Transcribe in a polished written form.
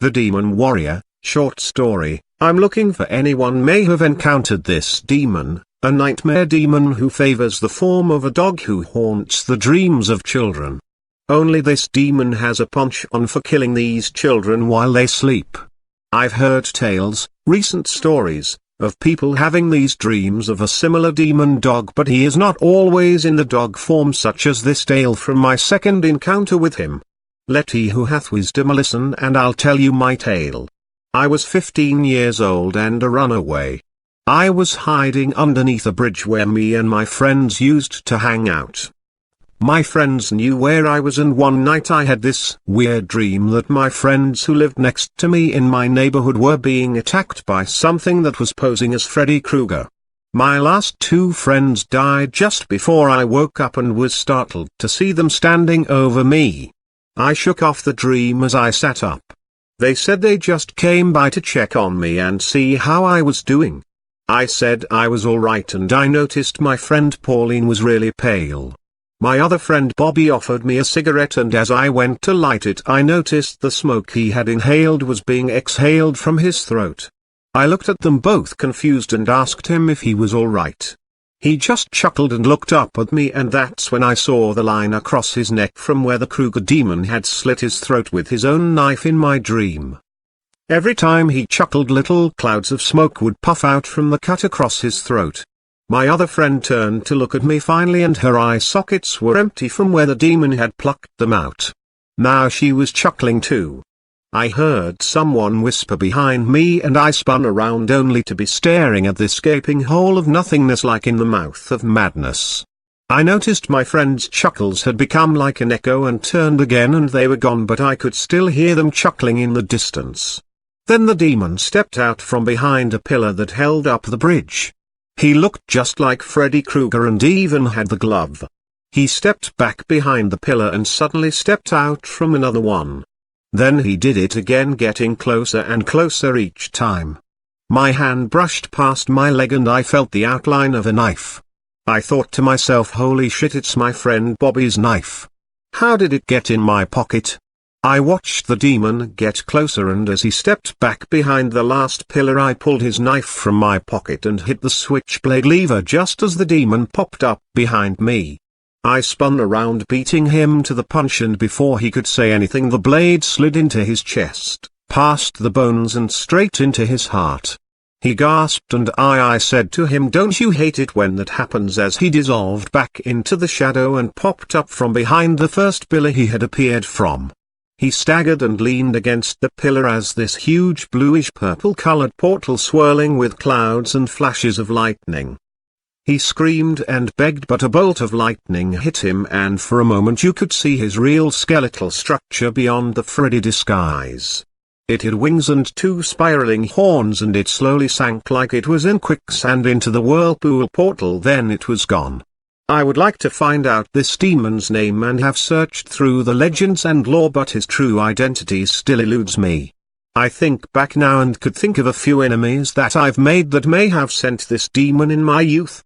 The Demon Warrior. Short story. I'm looking for anyone may have encountered this demon, a nightmare demon who favors the form of a dog who haunts the dreams of children. Only this demon has a penchant for killing these children while they sleep. I've heard tales, recent stories, of people having these dreams of a similar demon dog, but he is not always in the dog form such as this tale from my second encounter with him. Let he who hath wisdom listen, and I'll tell you my tale. I was 15 years old and a runaway. I was hiding underneath a bridge where me and my friends used to hang out. My friends knew where I was, and one night I had this weird dream that my friends who lived next to me in my neighborhood were being attacked by something that was posing as Freddy Krueger. My last two friends died just before I woke up and was startled to see them standing over me. I shook off the dream as I sat up. They said they just came by to check on me and see how I was doing. I said I was alright, and I noticed my friend Pauline was really pale. My other friend Bobby offered me a cigarette, and as I went to light it I noticed the smoke he had inhaled was being exhaled from his throat. I looked at them both confused and asked him if he was alright. He just chuckled and looked up at me, and that's when I saw the line across his neck from where the Krueger demon had slit his throat with his own knife in my dream. Every time he chuckled, little clouds of smoke would puff out from the cut across his throat. My other friend turned to look at me finally, and her eye sockets were empty from where the demon had plucked them out. Now she was chuckling too. I heard someone whisper behind me, and I spun around only to be staring at this gaping hole of nothingness like in the mouth of madness. I noticed my friend's chuckles had become like an echo and turned again, and they were gone, but I could still hear them chuckling in the distance. Then the demon stepped out from behind a pillar that held up the bridge. He looked just like Freddy Krueger and even had the glove. He stepped back behind the pillar and suddenly stepped out from another one. Then he did it again, getting closer and closer each time. My hand brushed past my leg and I felt the outline of a knife. I thought to myself, holy shit, it's my friend Bobby's knife. How did it get in my pocket? I watched the demon get closer, and as he stepped back behind the last pillar I pulled his knife from my pocket and hit the switchblade lever just as the demon popped up behind me. I spun around, beating him to the punch, and before he could say anything the blade slid into his chest, past the bones and straight into his heart. He gasped, and I said to him, "Don't you hate it when that happens?" as he dissolved back into the shadow and popped up from behind the first pillar he had appeared from. He staggered and leaned against the pillar as this huge bluish-purple colored portal swirling with clouds and flashes of lightning. He screamed and begged, but a bolt of lightning hit him, and for a moment you could see his real skeletal structure beyond the Freddy disguise. It had wings and two spiraling horns, and it slowly sank like it was in quicksand into the whirlpool portal. Then it was gone. I would like to find out this demon's name and have searched through the legends and lore, but his true identity still eludes me. I think back now and could think of a few enemies that I've made that may have sent this demon in my youth.